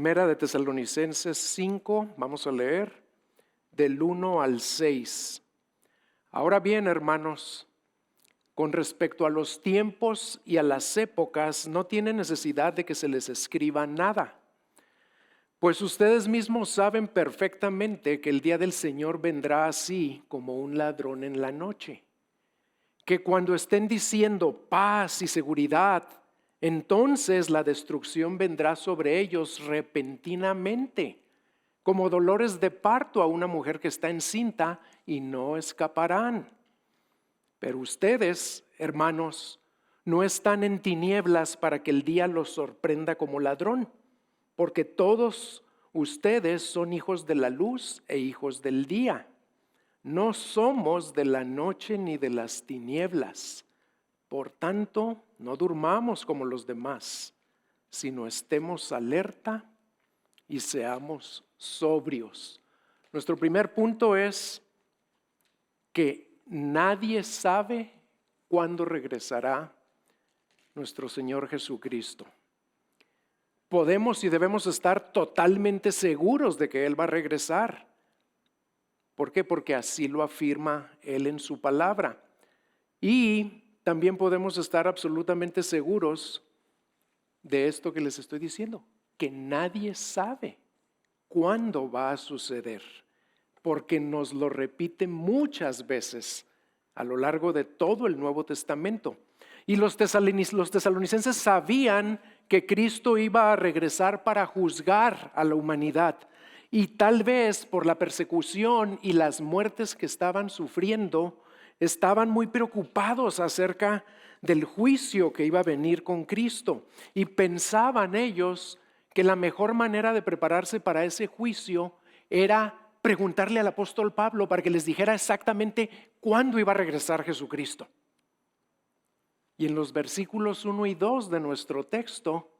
Primera de Tesalonicenses 5, vamos a leer del 1 al 6. Ahora bien, hermanos, con respecto a los tiempos y a las épocas, no tienen necesidad de que se les escriba nada, pues ustedes mismos saben perfectamente que el día del Señor vendrá así como un ladrón en la noche. Que cuando estén diciendo paz y seguridad, entonces la destrucción vendrá sobre ellos repentinamente, como dolores de parto a una mujer que está encinta, y no escaparán. Pero ustedes, hermanos, no están en tinieblas para que el día los sorprenda como ladrón, porque todos ustedes son hijos de la luz e hijos del día. No somos de la noche ni de las tinieblas. Por tanto, no durmamos como los demás, sino estemos alerta y seamos sobrios. Nuestro primer punto es que nadie sabe cuándo regresará nuestro Señor Jesucristo. Podemos y debemos estar totalmente seguros de que Él va a regresar. ¿Por qué? Porque así lo afirma Él en su palabra. Y también podemos estar absolutamente seguros de esto que les estoy diciendo, que nadie sabe cuándo va a suceder, porque nos lo repite muchas veces a lo largo de todo el Nuevo Testamento. Y los tesalonicenses sabían que Cristo iba a regresar para juzgar a la humanidad. Y tal vez por la persecución y las muertes que estaban sufriendo, estaban muy preocupados acerca del juicio que iba a venir con Cristo. Y pensaban ellos que la mejor manera de prepararse para ese juicio era preguntarle al apóstol Pablo para que les dijera exactamente cuándo iba a regresar Jesucristo. Y en los versículos 1 y 2 de nuestro texto,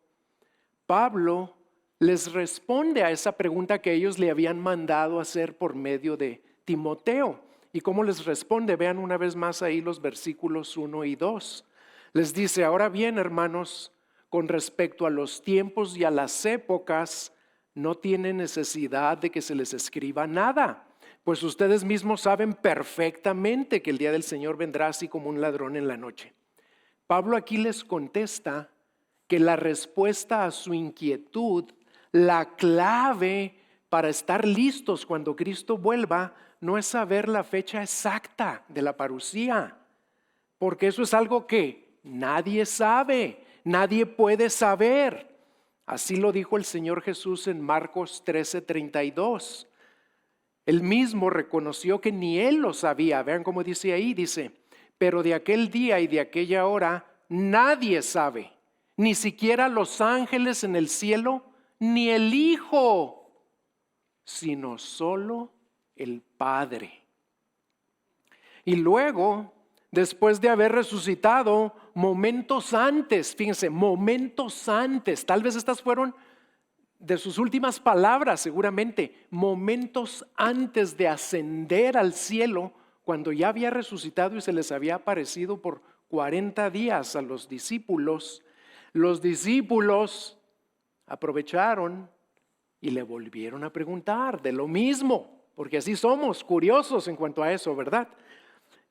Pablo les responde a esa pregunta que ellos le habían mandado hacer por medio de Timoteo. ¿Y cómo les responde? Vean una vez más ahí los versículos 1 y 2. Les dice: ahora bien, hermanos, con respecto a los tiempos y a las épocas, no tienen necesidad de que se les escriba nada, pues ustedes mismos saben perfectamente que el día del Señor vendrá así como un ladrón en la noche. Pablo aquí les contesta que la respuesta a su inquietud, la clave para estar listos cuando Cristo vuelva, no es saber la fecha exacta de la parucía, porque eso es algo que nadie sabe, nadie puede saber. Así lo dijo el Señor Jesús en Marcos 13:32. Él mismo reconoció que ni Él lo sabía. Vean cómo dice ahí, dice: pero de aquel día y de aquella hora nadie sabe, ni siquiera los ángeles en el cielo, ni el Hijo, sino solo el Padre. Y luego, después de haber resucitado, momentos antes, fíjense, momentos antes, tal vez estas fueron de sus últimas palabras seguramente, momentos antes de ascender al cielo, cuando ya había resucitado y se les había aparecido por 40 días a los discípulos aprovecharon y le volvieron a preguntar de lo mismo, porque así somos, curiosos en cuanto a eso, ¿verdad?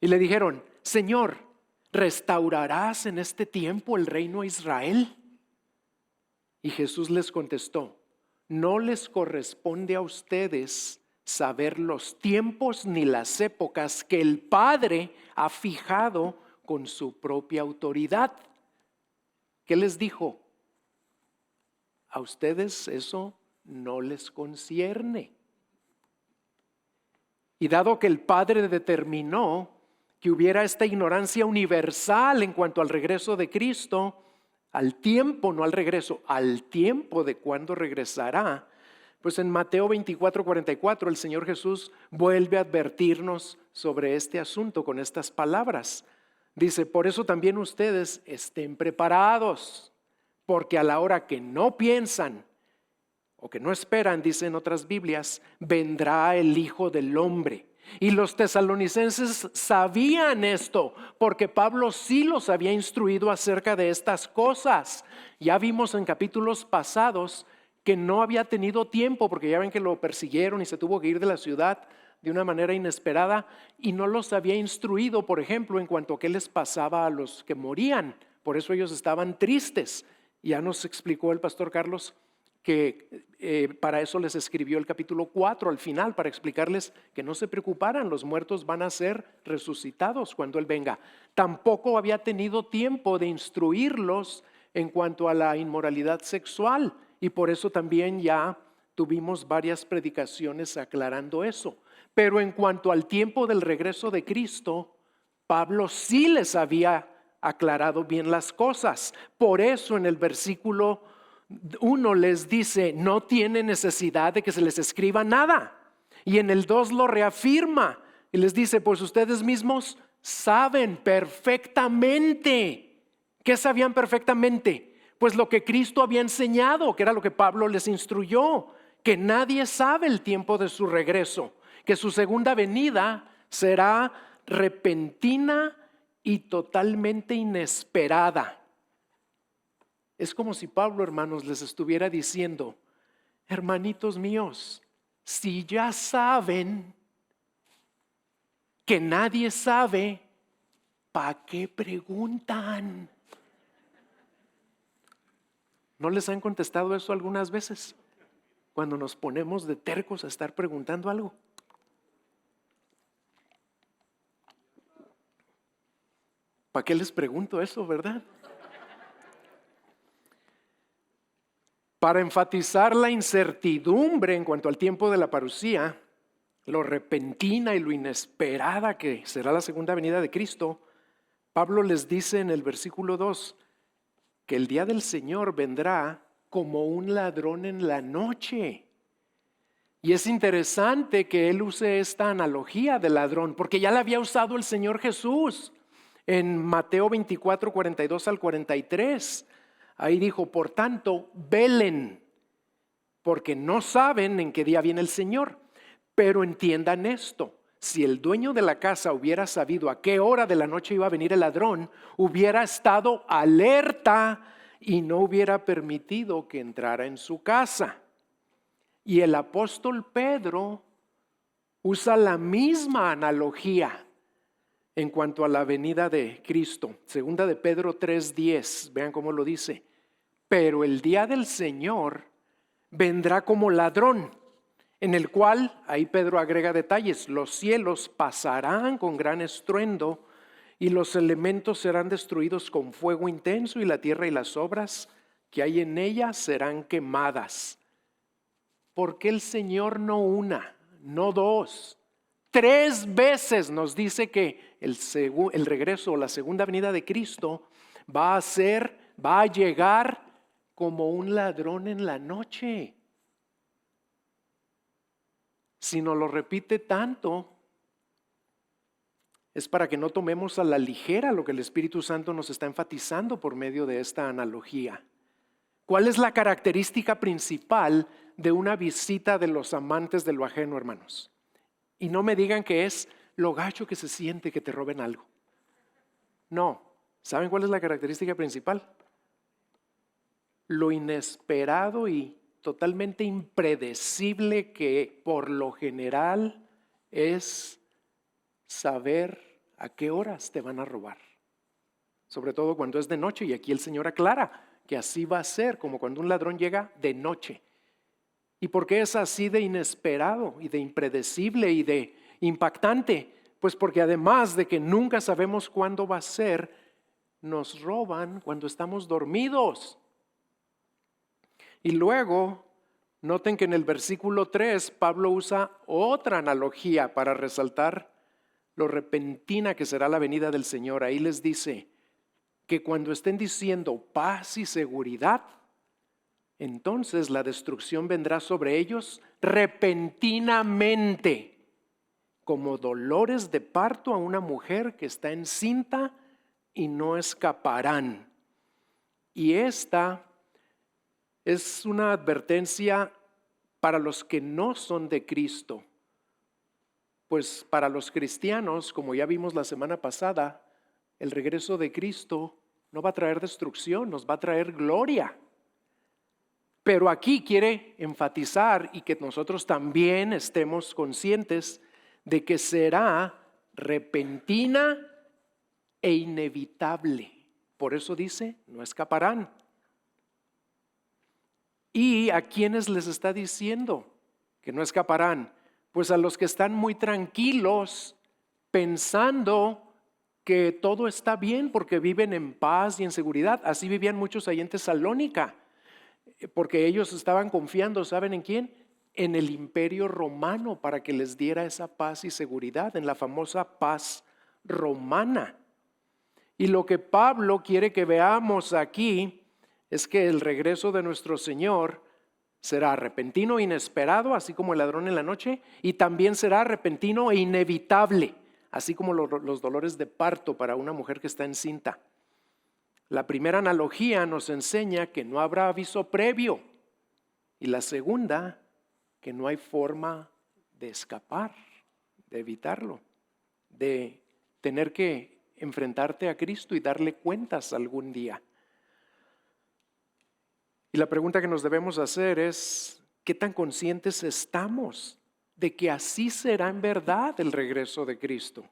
Y le dijeron: Señor, ¿restaurarás en este tiempo el reino a Israel? Y Jesús les contestó: no les corresponde a ustedes saber los tiempos ni las épocas que el Padre ha fijado con su propia autoridad. ¿Qué les dijo? A ustedes eso no les concierne. Y dado que el Padre determinó que hubiera esta ignorancia universal en cuanto al regreso de Cristo, al tiempo, no al regreso, al tiempo de cuándo regresará, pues en Mateo 24:44 el Señor Jesús vuelve a advertirnos sobre este asunto con estas palabras. Dice: por eso también ustedes estén preparados, porque a la hora que no piensan o que no esperan, dicen otras Biblias, vendrá el Hijo del Hombre. Y los tesalonicenses sabían esto, porque Pablo sí los había instruido acerca de estas cosas. Ya vimos en capítulos pasados que no había tenido tiempo, porque ya ven que lo persiguieron y se tuvo que ir de la ciudad de una manera inesperada, y no los había instruido, por ejemplo, en cuanto a qué les pasaba a los que morían. Por eso ellos estaban tristes. Ya nos explicó el pastor Carlos que para eso les escribió el capítulo 4 al final, para explicarles que no se preocuparan, los muertos van a ser resucitados cuando Él venga. Tampoco había tenido tiempo de instruirlos en cuanto a la inmoralidad sexual, y por eso también ya tuvimos varias predicaciones aclarando eso. Pero en cuanto al tiempo del regreso de Cristo, Pablo sí les había aclarado bien las cosas. Por eso en el versículo 1 les dice, no tiene necesidad de que se les escriba nada. Y en el 2 lo reafirma y les dice, pues ustedes mismos saben perfectamente. ¿Qué sabían perfectamente? Pues lo que Cristo había enseñado, que era lo que Pablo les instruyó, que nadie sabe el tiempo de su regreso, que su segunda venida será repentina y totalmente inesperada. Es como si Pablo, hermanos, les estuviera diciendo, hermanitos míos, si ya saben que nadie sabe, ¿para qué preguntan? ¿No les han contestado eso algunas veces? Cuando nos ponemos de tercos a estar preguntando algo. ¿Para qué les pregunto eso, verdad? Para enfatizar la incertidumbre en cuanto al tiempo de la parucía, lo repentina y lo inesperada que será la segunda venida de Cristo, Pablo les dice en el versículo 2 que el día del Señor vendrá como un ladrón en la noche. Y es interesante que él use esta analogía de ladrón, porque ya la había usado el Señor Jesús en Mateo 24, 42 al 43. Ahí dijo, por tanto, velen, porque no saben en qué día viene el Señor. Pero entiendan esto, si el dueño de la casa hubiera sabido a qué hora de la noche iba a venir el ladrón, hubiera estado alerta y no hubiera permitido que entrara en su casa. Y el apóstol Pedro usa la misma analogía en cuanto a la venida de Cristo. Segunda de Pedro 3:10, vean cómo lo dice. Pero el día del Señor vendrá como ladrón, en el cual, ahí Pedro agrega detalles, los cielos pasarán con gran estruendo y los elementos serán destruidos con fuego intenso y la tierra y las obras que hay en ella serán quemadas. ¿Por qué el Señor no una, no dos? 3 veces nos dice que el regreso o la segunda venida de Cristo va a llegar como un ladrón en la noche. Si nos lo repite tanto, es para que no tomemos a la ligera lo que el Espíritu Santo nos está enfatizando por medio de esta analogía. ¿Cuál es la característica principal de una visita de los amantes de lo ajeno, hermanos? Y no me digan que es lo gacho que se siente que te roben algo. No. ¿Saben cuál es la característica principal? Lo inesperado y totalmente impredecible que por lo general es saber a qué horas te van a robar. Sobre todo cuando es de noche, y aquí el Señor aclara que así va a ser, como cuando un ladrón llega de noche. ¿Y por qué es así de inesperado y de impredecible y de impactante? Pues porque además de que nunca sabemos cuándo va a ser, nos roban cuando estamos dormidos. Y luego, noten que en el versículo 3, Pablo usa otra analogía para resaltar lo repentina que será la venida del Señor. Ahí les dice que cuando estén diciendo paz y seguridad, entonces la destrucción vendrá sobre ellos repentinamente, como dolores de parto a una mujer que está encinta y no escaparán. Y esta es una advertencia para los que no son de Cristo. Pues para los cristianos, como ya vimos la semana pasada, el regreso de Cristo no va a traer destrucción, nos va a traer gloria. Pero aquí quiere enfatizar y que nosotros también estemos conscientes de que será repentina e inevitable. Por eso dice, no escaparán. ¿Y a quiénes les está diciendo que no escaparán? Pues a los que están muy tranquilos, pensando que todo está bien porque viven en paz y en seguridad. Así vivían muchos ahí en Tesalónica, porque ellos estaban confiando, ¿saben en quién? En el imperio romano, para que les diera esa paz y seguridad, en la famosa paz romana. Y lo que Pablo quiere que veamos aquí es que el regreso de nuestro Señor será repentino e inesperado, así como el ladrón en la noche, y también será repentino e inevitable, así como los dolores de parto para una mujer que está encinta. La primera analogía nos enseña que no habrá aviso previo, y la segunda, que no hay forma de escapar, de evitarlo, de tener que enfrentarte a Cristo y darle cuentas algún día. Y la pregunta que nos debemos hacer es, ¿qué tan conscientes estamos de que así será en verdad el regreso de Cristo?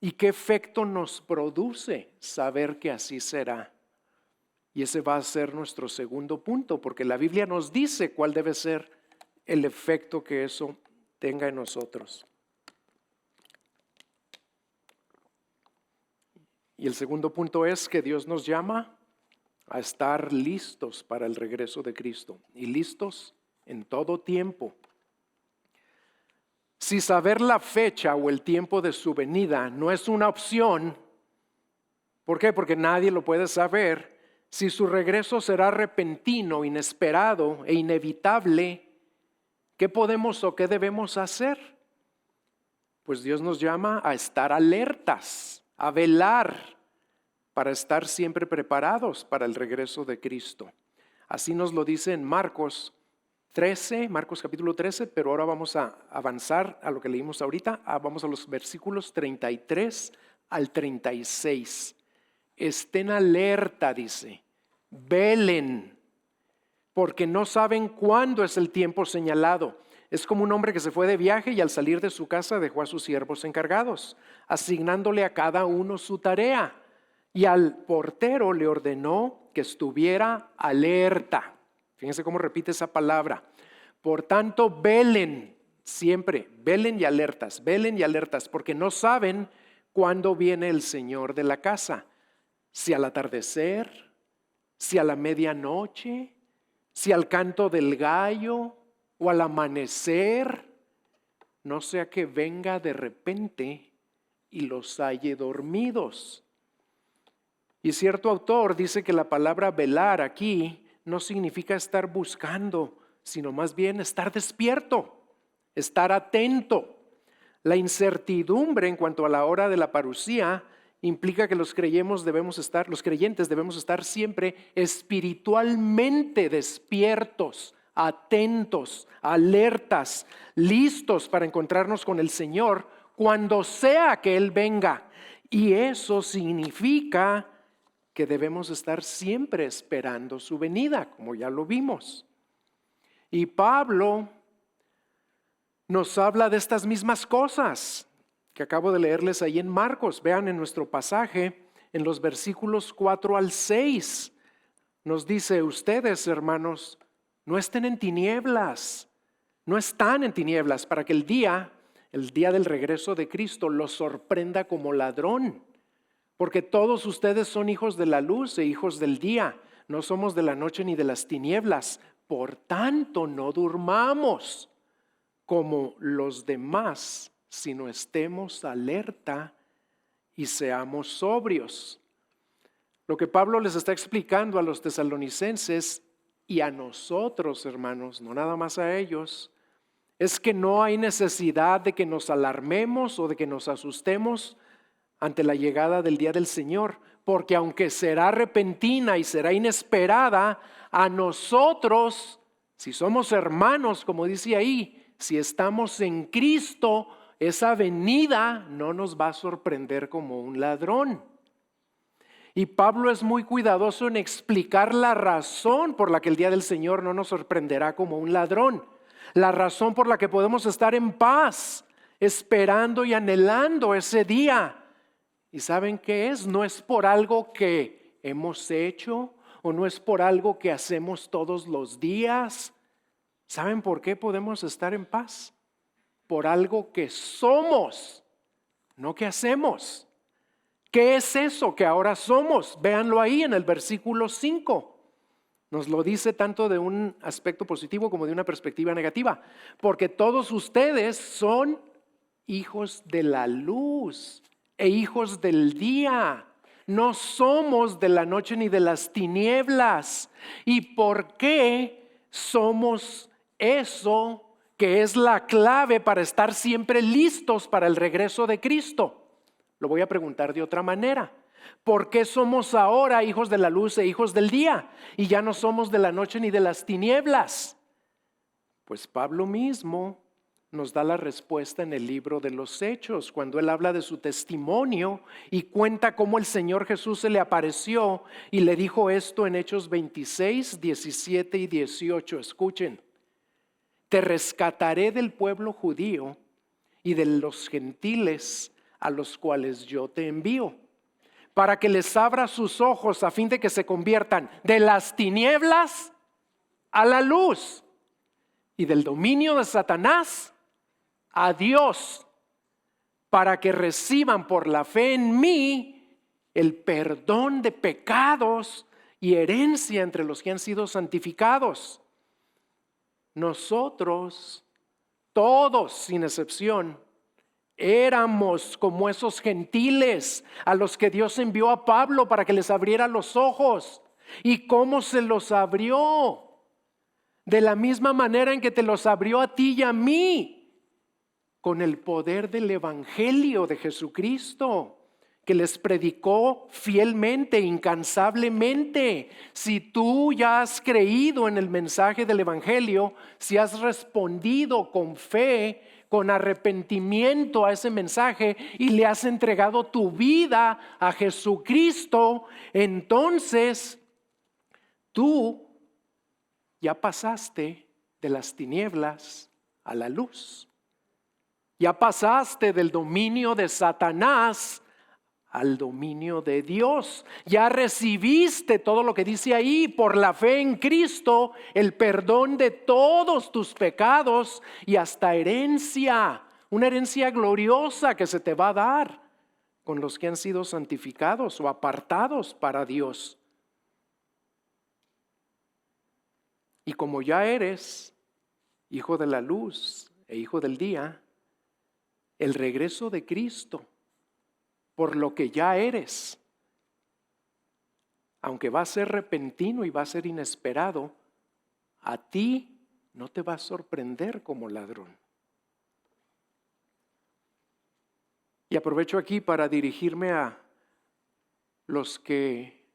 ¿Y qué efecto nos produce saber que así será? Y ese va a ser nuestro segundo punto, porque la Biblia nos dice cuál debe ser el efecto que eso tenga en nosotros. Y el segundo punto es que Dios nos llama a estar listos para el regreso de Cristo y listos en todo tiempo. Si saber la fecha o el tiempo de su venida no es una opción, ¿por qué? Porque nadie lo puede saber. Si su regreso será repentino, inesperado e inevitable, ¿qué podemos o qué debemos hacer? Pues Dios nos llama a estar alertas, a velar, para estar siempre preparados para el regreso de Cristo. Así nos lo dice en Marcos 13, Marcos capítulo 13, pero ahora vamos a avanzar a lo que leímos ahorita. Vamos a los versículos 33 al 36. Estén alerta, dice, velen, porque no saben cuándo es el tiempo señalado. Es como un hombre que se fue de viaje y al salir de su casa dejó a sus siervos encargados, asignándole a cada uno su tarea. Y al portero le ordenó que estuviera alerta. Fíjense cómo repite esa palabra. Por tanto, velen siempre, velen y alertas, porque no saben cuándo viene el Señor de la casa. Si al atardecer, si a la medianoche, si al canto del gallo o al amanecer, no sea que venga de repente y los halle dormidos. Y cierto autor dice que la palabra velar aquí no significa estar buscando, sino más bien estar despierto, estar atento. La incertidumbre en cuanto a la hora de la parusía implica que los creyentes debemos estar siempre espiritualmente despiertos, atentos, alertas, listos para encontrarnos con el Señor cuando sea que Él venga. Y eso significa que debemos estar siempre esperando su venida, como ya lo vimos. Y Pablo nos habla de estas mismas cosas que acabo de leerles ahí en Marcos. Vean en nuestro pasaje, en los versículos 4 al 6, nos dice: ustedes, hermanos, no estén en tinieblas, no están en tinieblas, para que el día del regreso de Cristo los sorprenda como ladrón. Porque todos ustedes son hijos de la luz e hijos del día, no somos de la noche ni de las tinieblas. Por tanto, no durmamos como los demás, sino estemos alerta y seamos sobrios. Lo que Pablo les está explicando a los tesalonicenses y a nosotros, hermanos, no nada más a ellos, es que no hay necesidad de que nos alarmemos o de que nos asustemos ante la llegada del día del Señor, porque aunque será repentina y será inesperada, a nosotros, si somos hermanos, como dice ahí, si estamos en Cristo, esa venida no nos va a sorprender como un ladrón. Y Pablo es muy cuidadoso en explicar la razón por la que el día del Señor no nos sorprenderá como un ladrón. La razón por la que podemos estar en paz, esperando y anhelando ese día. ¿Y saben qué es? No es por algo que hemos hecho o no es por algo que hacemos todos los días. ¿Saben por qué podemos estar en paz? Por algo que somos, no que hacemos. ¿Qué es eso que ahora somos? Véanlo ahí en el versículo 5. Nos lo dice tanto de un aspecto positivo como de una perspectiva negativa. Porque todos ustedes son hijos de la luz e hijos del día. No somos de la noche ni de las tinieblas. ¿Y por qué somos eso que es la clave para estar siempre listos para el regreso de Cristo? Lo voy a preguntar de otra manera. ¿Por qué somos ahora hijos de la luz e hijos del día y ya no somos de la noche ni de las tinieblas? Pues Pablo mismo nos da la respuesta en el libro de los Hechos, cuando él habla de su testimonio y cuenta cómo el Señor Jesús se le apareció y le dijo esto en Hechos 26, 17 y 18. Escuchen: te rescataré del pueblo judío y de los gentiles a los cuales yo te envío, para que les abra sus ojos a fin de que se conviertan de las tinieblas a la luz y del dominio de Satanás a Dios, para que reciban por la fe en mí el perdón de pecados y herencia entre los que han sido santificados. Nosotros, todos sin excepción, éramos como esos gentiles a los que Dios envió a Pablo para que les abriera los ojos. ¿Y cómo se los abrió? De la misma manera en que te los abrió a ti y a mí, con el poder del Evangelio de Jesucristo, que les predicó fielmente, incansablemente. Si tú ya has creído en el mensaje del Evangelio, si has respondido con fe, con arrepentimiento a ese mensaje y le has entregado tu vida a Jesucristo, entonces tú ya pasaste de las tinieblas a la luz. Ya pasaste del dominio de Satanás al dominio de Dios. Ya recibiste todo lo que dice ahí por la fe en Cristo, el perdón de todos tus pecados y hasta herencia, una herencia gloriosa que se te va a dar con los que han sido santificados o apartados para Dios. Y como ya eres hijo de la luz e hijo del día, el regreso de Cristo, por lo que ya eres, aunque va a ser repentino y va a ser inesperado, a ti no te va a sorprender como ladrón. Y aprovecho aquí para dirigirme a los que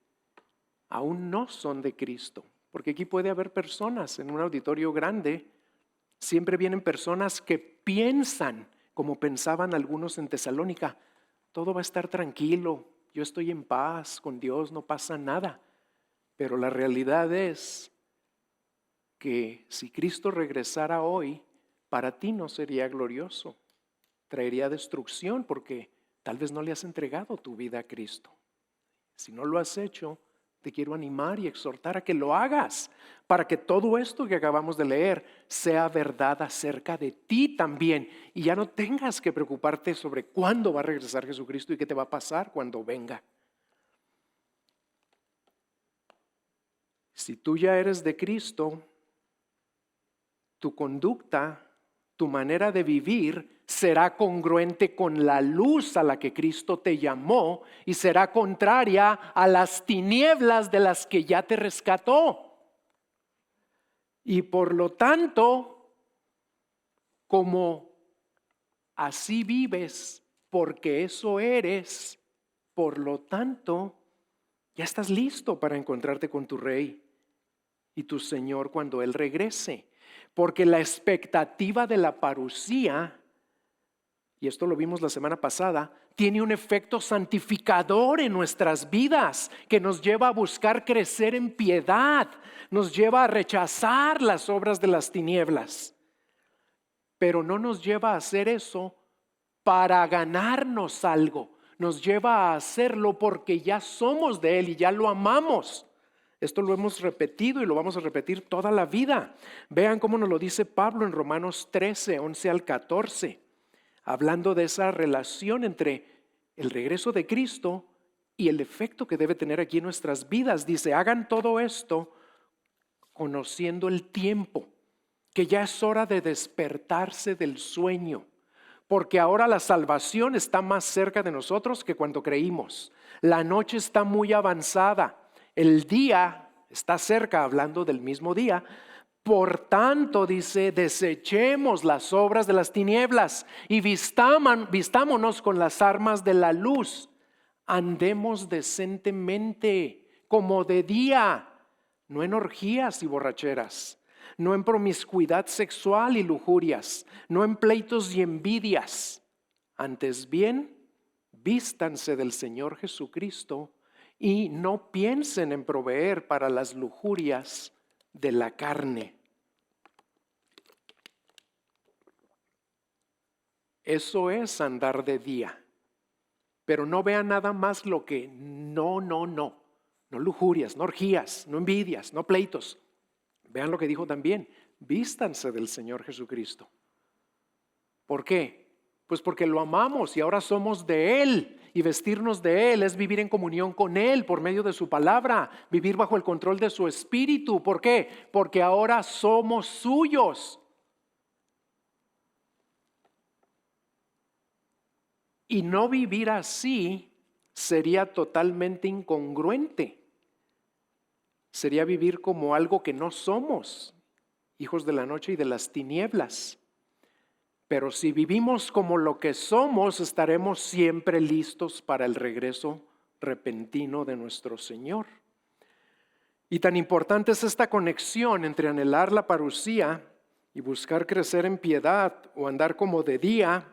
aún no son de Cristo, porque aquí puede haber personas en un auditorio grande, siempre vienen personas que piensan como pensaban algunos en Tesalónica: todo va a estar tranquilo, yo estoy en paz con Dios, no pasa nada. Pero la realidad es que si Cristo regresara hoy, para ti no sería glorioso, traería destrucción porque tal vez no le has entregado tu vida a Cristo. Si no lo has hecho, te quiero animar y exhortar a que lo hagas, para que todo esto que acabamos de leer sea verdad acerca de ti también, y ya no tengas que preocuparte sobre cuándo va a regresar Jesucristo y qué te va a pasar cuando venga. Si tú ya eres de Cristo, tu conducta, tu manera de vivir será congruente con la luz a la que Cristo te llamó y será contraria a las tinieblas de las que ya te rescató. Y por lo tanto, como así vives, porque eso eres, por lo tanto, ya estás listo para encontrarte con tu Rey y tu Señor cuando Él regrese. Porque la expectativa de la parusía y esto lo vimos la semana pasada, tiene un efecto santificador en nuestras vidas que nos lleva a buscar crecer en piedad, nos lleva a rechazar las obras de las tinieblas, pero no nos lleva a hacer eso para ganarnos algo, nos lleva a hacerlo porque ya somos de Él y ya lo amamos. Esto lo hemos repetido y lo vamos a repetir toda la vida. Vean cómo nos lo dice Pablo en Romanos 13, 11 al 14. Hablando de esa relación entre el regreso de Cristo y el efecto que debe tener aquí en nuestras vidas. Dice, hagan todo esto conociendo el tiempo, que ya es hora de despertarse del sueño, porque ahora la salvación está más cerca de nosotros que cuando creímos. La noche está muy avanzada, el día está cerca, hablando del mismo día. Por tanto, dice, desechemos las obras de las tinieblas y vistámonos con las armas de la luz. Andemos decentemente, como de día, no en orgías y borracheras, no en promiscuidad sexual y lujurias, no en pleitos y envidias. Antes bien, vístanse del Señor Jesucristo y no piensen en proveer para las lujurias de la carne. Eso es andar de día. Pero no vean nada más lo que no lujurias, no orgías, no envidias, no pleitos. Vean lo que dijo también, vístanse del Señor Jesucristo. ¿Por qué? Pues porque lo amamos y ahora somos de Él. Y vestirnos de Él es vivir en comunión con Él por medio de su palabra, vivir bajo el control de su espíritu. ¿Por qué? Porque ahora somos suyos. Y no vivir así sería totalmente incongruente. Sería vivir como algo que no somos, hijos de la noche y de las tinieblas. Pero si vivimos como lo que somos, estaremos siempre listos para el regreso repentino de nuestro Señor. Y tan importante es esta conexión entre anhelar la parusía y buscar crecer en piedad o andar como de día,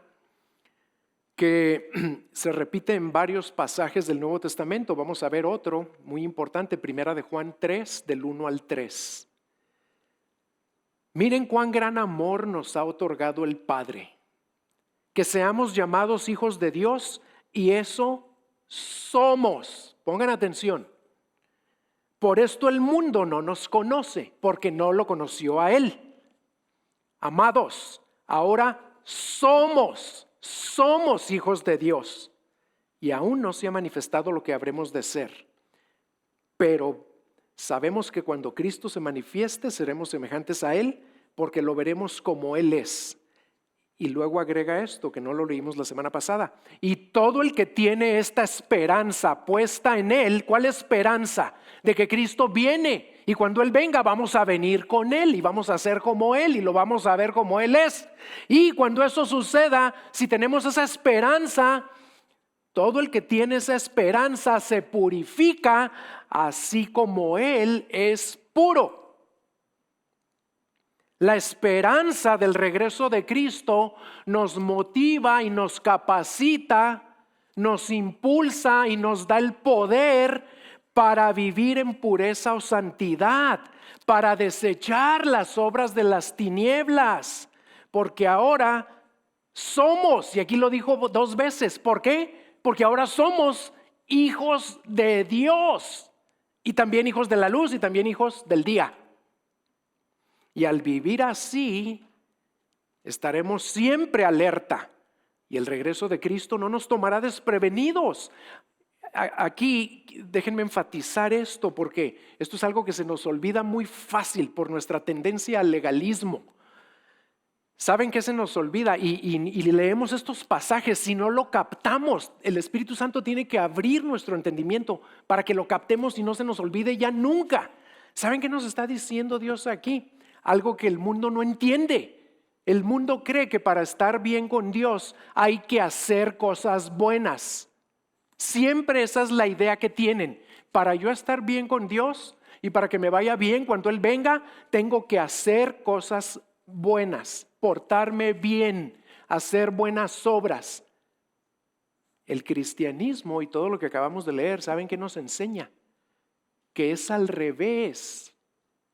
que se repite en varios pasajes del Nuevo Testamento. Vamos a ver otro muy importante, Primera de Juan 3, del 1 al 3. Miren cuán gran amor nos ha otorgado el Padre, que seamos llamados hijos de Dios, y eso somos. Pongan atención. Por esto el mundo no nos conoce, porque no lo conoció a Él. Amados, ahora somos hijos de Dios, y aún no se ha manifestado lo que habremos de ser. Pero sabemos que cuando Cristo se manifieste seremos semejantes a Él, porque lo veremos como Él es. Y luego agrega esto que no lo leímos la semana pasada. Y todo el que tiene esta esperanza puesta en Él, ¿cuál esperanza? De que Cristo viene, y cuando Él venga vamos a venir con Él y vamos a ser como Él y lo vamos a ver como Él es. Y cuando eso suceda, si tenemos esa esperanza, todo el que tiene esa esperanza se purifica así como Él es puro. La esperanza del regreso de Cristo nos motiva y nos capacita, nos impulsa y nos da el poder para vivir en pureza o santidad, para desechar las obras de las tinieblas, porque ahora somos, y aquí lo dijo 2 veces, ¿por qué? Porque ahora somos hijos de Dios, y también hijos de la luz y también hijos del día. Y al vivir así, estaremos siempre alerta. Y el regreso de Cristo no nos tomará desprevenidos. Aquí déjenme enfatizar esto, porque esto es algo que se nos olvida muy fácil por nuestra tendencia al legalismo. ¿Saben qué se nos olvida? Y leemos estos pasajes, si no lo captamos, el Espíritu Santo tiene que abrir nuestro entendimiento para que lo captemos y no se nos olvide ya nunca. ¿Saben qué nos está diciendo Dios aquí? Algo que el mundo no entiende. El mundo cree que para estar bien con Dios hay que hacer cosas buenas. Siempre esa es la idea que tienen. Para yo estar bien con Dios y para que me vaya bien cuando Él venga, tengo que hacer cosas buenas, portarme bien, hacer buenas obras. El cristianismo y todo lo que acabamos de leer, ¿saben qué nos enseña? Que es al revés.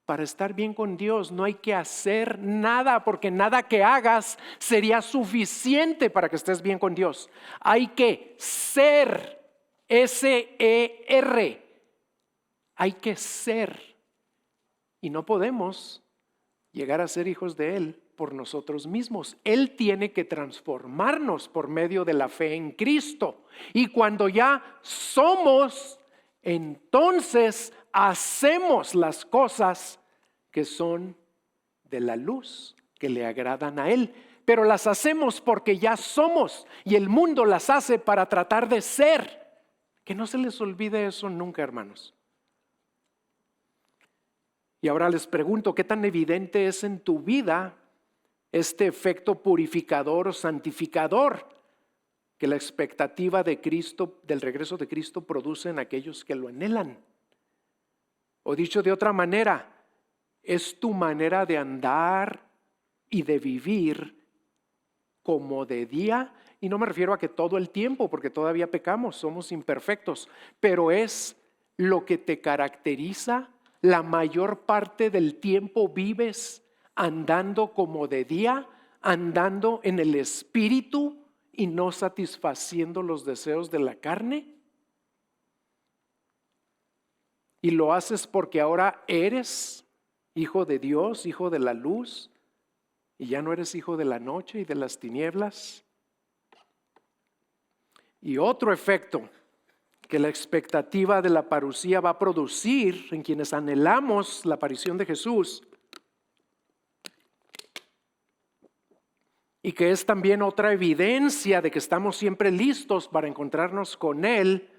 Para estar bien con Dios no hay que hacer nada, porque nada que hagas sería suficiente para que estés bien con Dios. Hay que ser, S-E-R. Hay que ser. Y no podemos llegar a ser hijos de Él por nosotros mismos. Él tiene que transformarnos por medio de la fe en Cristo. Y cuando ya somos, entonces hacemos las cosas que son de la luz, que le agradan a Él. Pero las hacemos porque ya somos, y el mundo las hace para tratar de ser. Que no se les olvide eso nunca, hermanos. Y ahora les pregunto, ¿qué tan evidente es en tu vida este efecto purificador o santificador que la expectativa de Cristo, del regreso de Cristo, produce en aquellos que lo anhelan? O dicho de otra manera, ¿es tu manera de andar y de vivir como de día? Y no me refiero a que todo el tiempo, porque todavía pecamos, somos imperfectos, pero es lo que te caracteriza. La mayor parte del tiempo vives andando como de día, andando en el espíritu y no satisfaciendo los deseos de la carne. Y lo haces porque ahora eres hijo de Dios, hijo de la luz, y ya no eres hijo de la noche y de las tinieblas. Y otro efecto que la expectativa de la parucía va a producir en quienes anhelamos la aparición de Jesús, y que es también otra evidencia de que estamos siempre listos para encontrarnos con Él,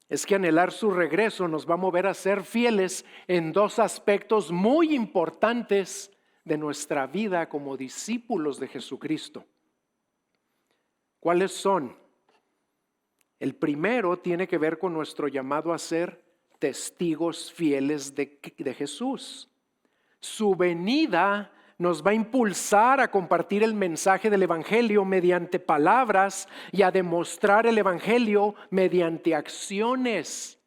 es que anhelar su regreso nos va a mover a ser fieles en dos aspectos muy importantes de nuestra vida como discípulos de Jesucristo. ¿Cuáles son? El primero tiene que ver con nuestro llamado a ser testigos fieles de Jesús. Su venida nos va a impulsar a compartir el mensaje del Evangelio mediante palabras y a demostrar el Evangelio mediante acciones.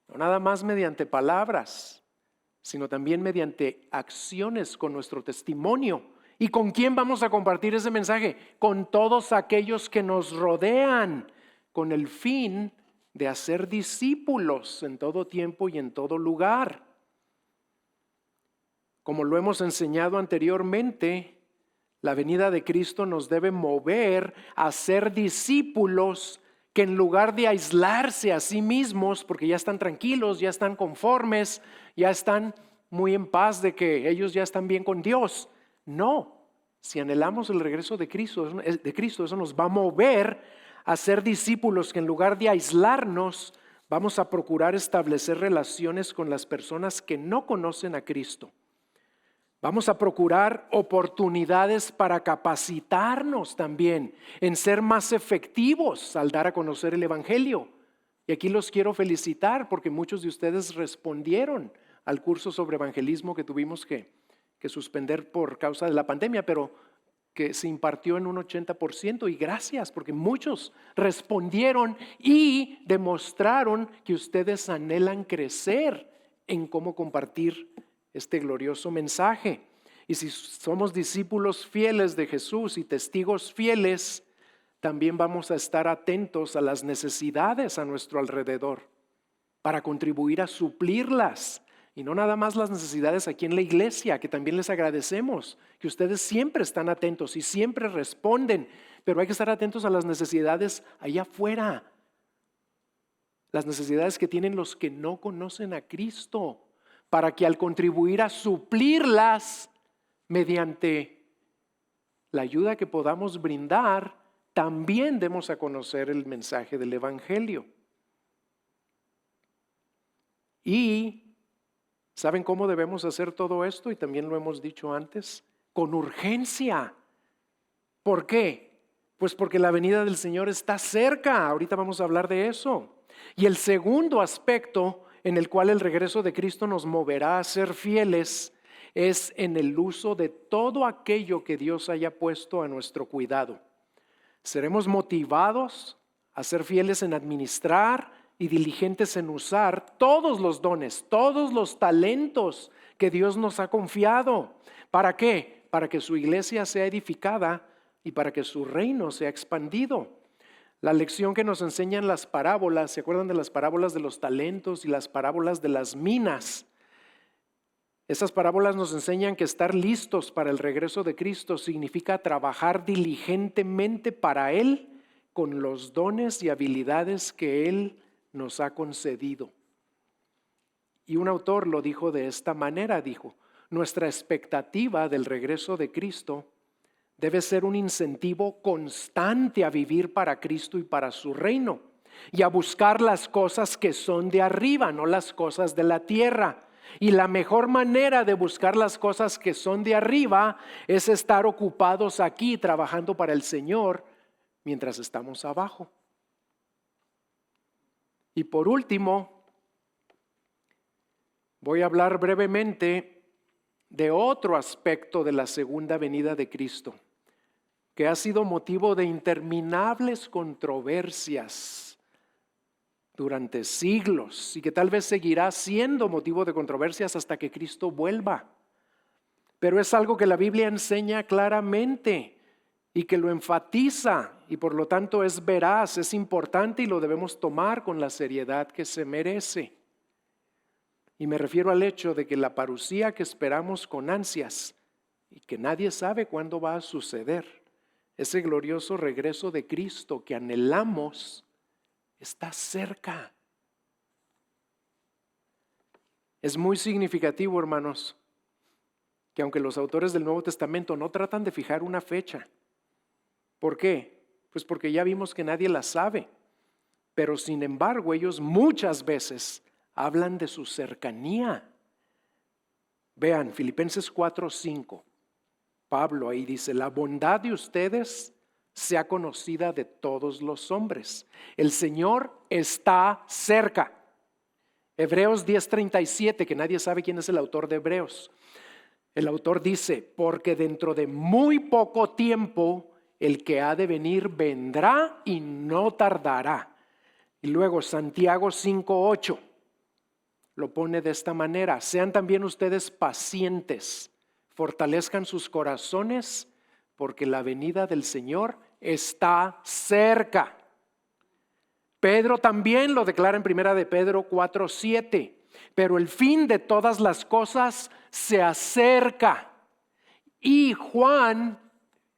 No nada más mediante palabras, sino también mediante acciones con nuestro testimonio. ¿Y con quién vamos a compartir ese mensaje? Con todos aquellos que nos rodean, con el fin de hacer discípulos en todo tiempo y en todo lugar. Como lo hemos enseñado anteriormente, la venida de Cristo nos debe mover a ser discípulos que en lugar de aislarse a sí mismos, porque ya están tranquilos, ya están conformes, ya están muy en paz de que ellos ya están bien con Dios. No, si anhelamos el regreso de Cristo, eso nos va a mover a ser discípulos que en lugar de aislarnos, vamos a procurar establecer relaciones con las personas que no conocen a Cristo. Vamos a procurar oportunidades para capacitarnos también en ser más efectivos al dar a conocer el Evangelio. Y aquí los quiero felicitar porque muchos de ustedes respondieron al curso sobre evangelismo que tuvimos que suspender por causa de la pandemia, pero que se impartió en un 80%, y gracias porque muchos respondieron y demostraron que ustedes anhelan crecer en cómo compartir este glorioso mensaje. Y si somos discípulos fieles de Jesús y testigos fieles, también vamos a estar atentos a las necesidades a nuestro alrededor para contribuir a suplirlas. Y no nada más las necesidades aquí en la iglesia, que también les agradecemos, que ustedes siempre están atentos y siempre responden, pero hay que estar atentos a las necesidades allá afuera, las necesidades que tienen los que no conocen a Cristo, para que al contribuir a suplirlas mediante la ayuda que podamos brindar, también demos a conocer el mensaje del Evangelio. Y ¿saben cómo debemos hacer todo esto? Y también lo hemos dicho antes, con urgencia. ¿Por qué? Pues porque la venida del Señor está cerca. Ahorita vamos a hablar de eso. Y el segundo aspecto en el cual el regreso de Cristo nos moverá a ser fieles es en el uso de todo aquello que Dios haya puesto a nuestro cuidado. Seremos motivados a ser fieles en administrar y diligentes en usar todos los dones, todos los talentos que Dios nos ha confiado. ¿Para qué? Para que su iglesia sea edificada y para que su reino sea expandido. La lección que nos enseñan las parábolas, ¿se acuerdan de las parábolas de los talentos y las parábolas de las minas? Esas parábolas nos enseñan que estar listos para el regreso de Cristo significa trabajar diligentemente para Él con los dones y habilidades que Él nos ha concedido. Y un autor lo dijo de esta manera, dijo: nuestra expectativa del regreso de Cristo debe ser un incentivo constante a vivir para Cristo y para su reino, y a buscar las cosas que son de arriba, no las cosas de la tierra. Y la mejor manera de buscar las cosas que son de arriba es estar ocupados aquí trabajando para el Señor mientras estamos abajo. Y por último, voy a hablar brevemente de otro aspecto de la segunda venida de Cristo, que ha sido motivo de interminables controversias durante siglos y que tal vez seguirá siendo motivo de controversias hasta que Cristo vuelva. Pero es algo que la Biblia enseña claramente y que lo enfatiza y por lo tanto es veraz, es importante y lo debemos tomar con la seriedad que se merece. Y me refiero al hecho de que la parusía que esperamos con ansias y que nadie sabe cuándo va a suceder, ese glorioso regreso de Cristo que anhelamos, está cerca. Es muy significativo, hermanos, que aunque los autores del Nuevo Testamento no tratan de fijar una fecha. ¿Por qué? Pues porque ya vimos que nadie la sabe. Pero sin embargo, ellos muchas veces hablan de su cercanía. Vean, Filipenses 4:5. Pablo ahí dice: la bondad de ustedes sea conocida de todos los hombres. El Señor está cerca. Hebreos 10:37, que nadie sabe quién es el autor de Hebreos. El autor dice: porque dentro de muy poco tiempo el que ha de venir vendrá y no tardará. Y luego Santiago 5:8 lo pone de esta manera: sean también ustedes pacientes, fortalezcan sus corazones, porque la venida del Señor está cerca. Pedro también lo declara en 1 de Pedro 4:7. Pero el fin de todas las cosas se acerca. Y Juan,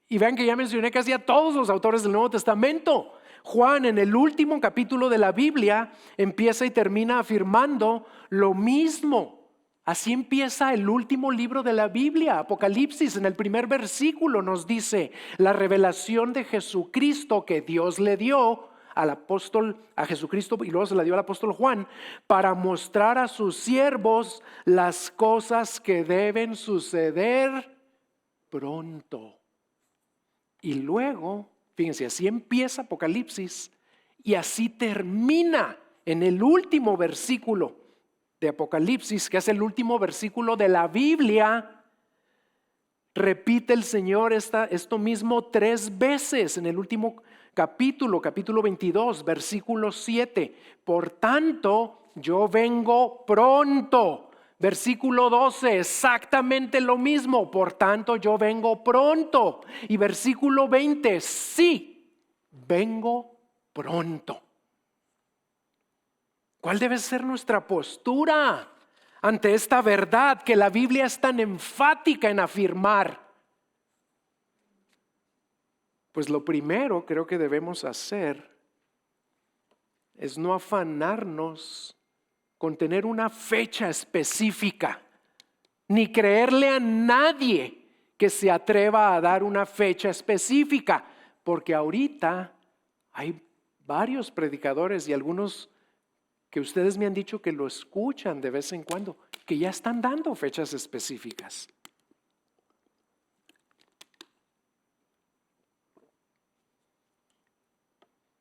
y vean que ya mencioné casi a todos los autores del Nuevo Testamento. Juan, en el último capítulo de la Biblia, empieza y termina afirmando lo mismo. Así empieza el último libro de la Biblia, Apocalipsis. En el primer versículo nos dice la revelación de Jesucristo que Dios le dio al apóstol, a Jesucristo, y luego se la dio al apóstol Juan, para mostrar a sus siervos las cosas que deben suceder pronto. Y luego, fíjense, así empieza Apocalipsis y así termina en el último versículo de Apocalipsis, que es el último versículo de la Biblia. Repite el Señor esto mismo 3 veces en el último capítulo 22, versículo 7. Por tanto, yo vengo pronto. Versículo 12, exactamente lo mismo. Por tanto, yo vengo pronto. Y versículo 20, sí, vengo pronto. ¿Cuál debe ser nuestra postura ante esta verdad que la Biblia es tan enfática en afirmar? Pues lo primero creo que debemos hacer es no afanarnos con tener una fecha específica, ni creerle a nadie que se atreva a dar una fecha específica, porque ahorita hay varios predicadores y algunos que ustedes me han dicho que lo escuchan de vez en cuando, que ya están dando fechas específicas.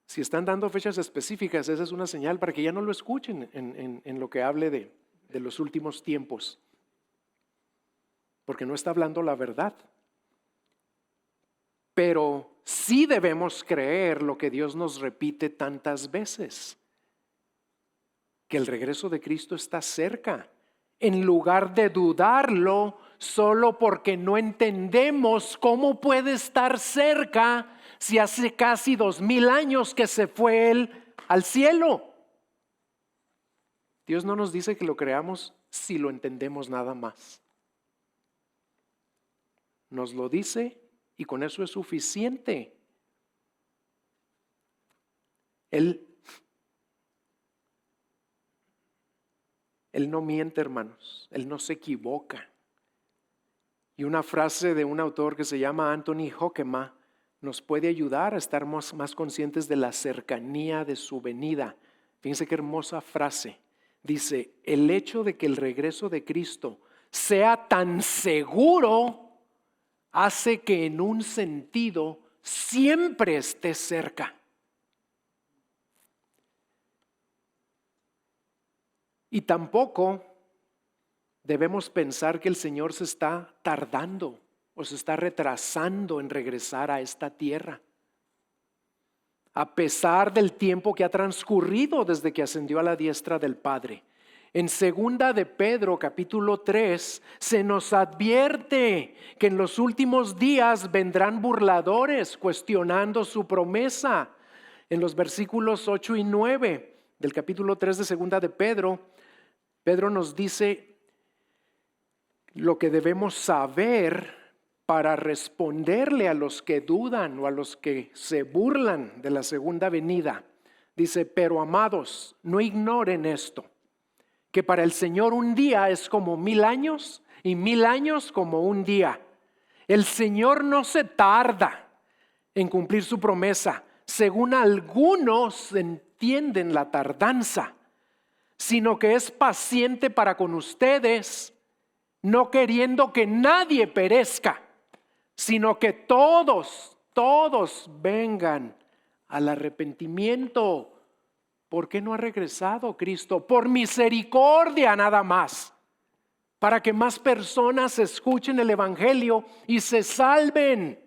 Si están dando fechas específicas, esa es una señal para que ya no lo escuchen en lo que hable de los últimos tiempos. porque no está hablando la verdad. Pero sí debemos creer lo que Dios nos repite tantas veces, que el regreso de Cristo está cerca, en lugar de dudarlo solo porque no entendemos cómo puede estar cerca si hace casi 2000 años que se fue Él al cielo. Dios no nos dice que lo creamos si lo entendemos nada más. Nos lo dice y con eso es suficiente. Él no miente, hermanos. Él no se equivoca. Y una frase de un autor que se llama Anthony Hoekema nos puede ayudar a estar más conscientes de la cercanía de su venida. Fíjense qué hermosa frase. Dice, el hecho de que el regreso de Cristo sea tan seguro hace que en un sentido siempre esté cerca. Y tampoco debemos pensar que el Señor se está tardando o se está retrasando en regresar a esta tierra. A pesar del tiempo que ha transcurrido desde que ascendió a la diestra del Padre. En 2 de Pedro capítulo 3 se nos advierte que en los últimos días vendrán burladores cuestionando su promesa. En los versículos 8 y 9 del capítulo 3 de 2 de Pedro, Pedro nos dice lo que debemos saber para responderle a los que dudan o a los que se burlan de la segunda venida. Dice, pero amados, no ignoren esto, que para el Señor un día es como 1000 años y 1000 años como un día. El Señor no se tarda en cumplir su promesa, según algunos entienden la tardanza, sino que es paciente para con ustedes, no queriendo que nadie perezca, sino que todos vengan al arrepentimiento. ¿Por qué no ha regresado Cristo? Por misericordia nada más, para que más personas escuchen el Evangelio y se salven.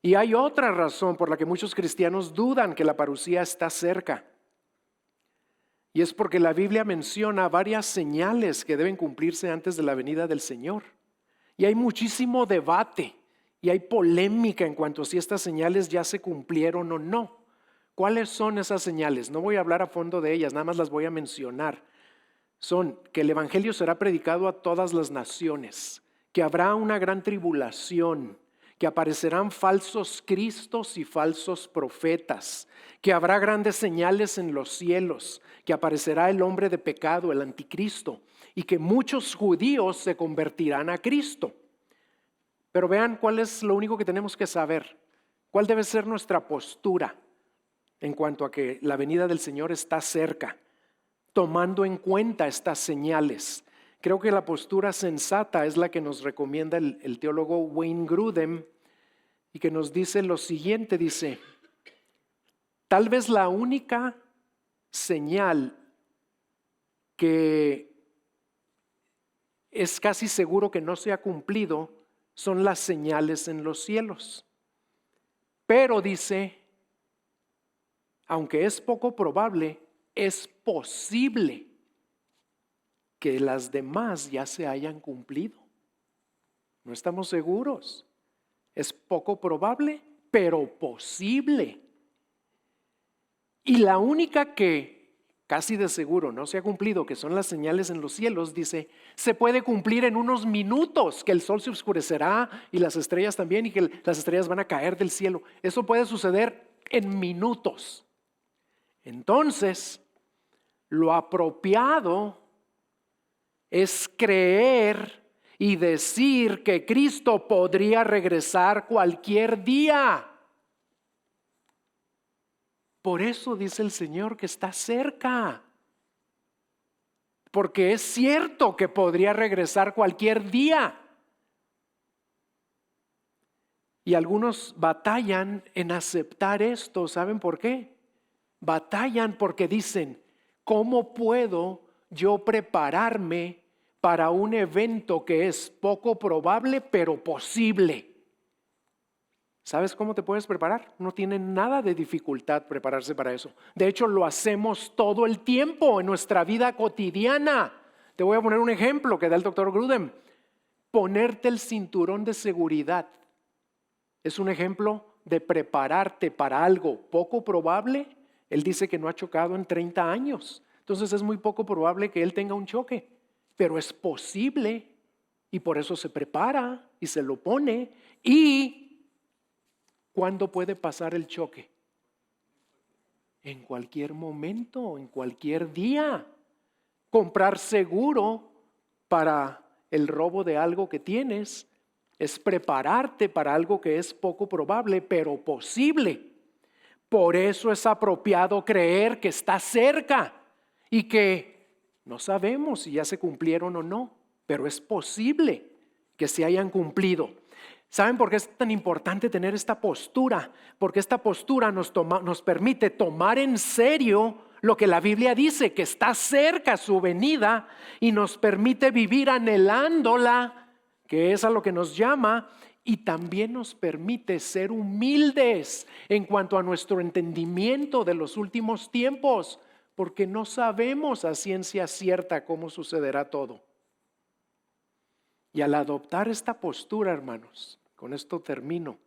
Y hay otra razón por la que muchos cristianos dudan que la parucía está cerca. Y es porque la Biblia menciona varias señales que deben cumplirse antes de la venida del Señor. Y hay muchísimo debate y hay polémica en cuanto a si estas señales ya se cumplieron o no. ¿Cuáles son esas señales? No voy a hablar a fondo de ellas, nada más las voy a mencionar. Son que el Evangelio será predicado a todas las naciones, que habrá una gran tribulación, que aparecerán falsos cristos y falsos profetas, que habrá grandes señales en los cielos, que aparecerá el hombre de pecado, el anticristo, y que muchos judíos se convertirán a Cristo. Pero vean cuál es lo único que tenemos que saber, cuál debe ser nuestra postura en cuanto a que la venida del Señor está cerca, tomando en cuenta estas señales. Creo que la postura sensata es la que nos recomienda el teólogo Wayne Grudem y que nos dice lo siguiente, dice, tal vez la única señal que es casi seguro que no se ha cumplido son las señales en los cielos. Pero dice, aunque es poco probable, es posible que las demás ya se hayan cumplido. No estamos seguros. Es poco probable, pero posible. Y la única que casi de seguro no se ha cumplido, que son las señales en los cielos, dice, se puede cumplir en unos minutos, que el sol se oscurecerá y las estrellas también, y que las estrellas van a caer del cielo. Eso puede suceder en minutos. Entonces, lo apropiado es creer y decir que Cristo podría regresar cualquier día. Por eso dice el Señor que está cerca, porque es cierto que podría regresar cualquier día. Y algunos batallan en aceptar esto. ¿Saben por qué? Batallan porque dicen, ¿cómo puedo yo prepararme para un evento que es poco probable pero posible. ¿Sabes cómo te puedes preparar? No tiene nada de dificultad prepararse para eso. De hecho, lo hacemos todo el tiempo en nuestra vida cotidiana. Te voy a poner un ejemplo que da el doctor Grudem. Ponerte el cinturón de seguridad es un ejemplo de prepararte para algo poco probable. Él dice que no ha chocado en 30 años. Entonces es muy poco probable que él tenga un choque. Pero es posible y por eso se prepara y se lo pone. ¿Y cuándo puede pasar el choque? En cualquier momento, en cualquier día. Comprar seguro para el robo de algo que tienes es prepararte para algo que es poco probable, pero posible. Por eso es apropiado creer que está cerca y que no sabemos si ya se cumplieron o no, pero es posible que se hayan cumplido. ¿Saben por qué es tan importante tener esta postura? Porque esta postura nos permite tomar en serio lo que la Biblia dice, que está cerca su venida, y nos permite vivir anhelándola, que es a lo que nos llama, y también nos permite ser humildes en cuanto a nuestro entendimiento de los últimos tiempos, porque no sabemos a ciencia cierta cómo sucederá todo. Y al adoptar esta postura, hermanos, con esto termino.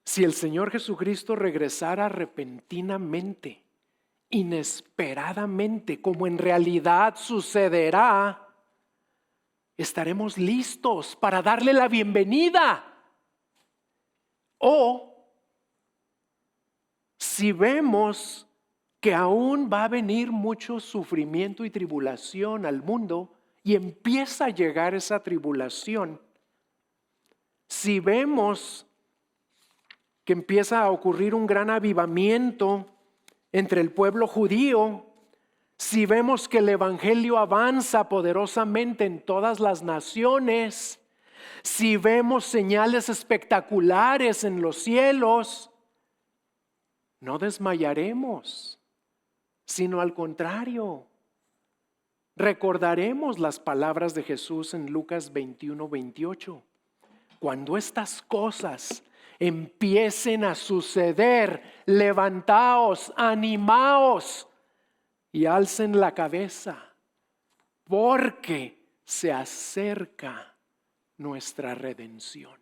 Si el Señor Jesucristo regresara repentinamente, inesperadamente, como en realidad sucederá, estaremos listos para darle la bienvenida. O si vemos que aún va a venir mucho sufrimiento y tribulación al mundo y empieza a llegar esa tribulación, si vemos que empieza a ocurrir un gran avivamiento entre el pueblo judío, si vemos que el evangelio avanza poderosamente en todas las naciones, si vemos señales espectaculares en los cielos, no desmayaremos, sino al contrario, recordaremos las palabras de Jesús en Lucas 21-28. Cuando estas cosas empiecen a suceder, levantaos, animaos y alcen la cabeza, porque se acerca nuestra redención.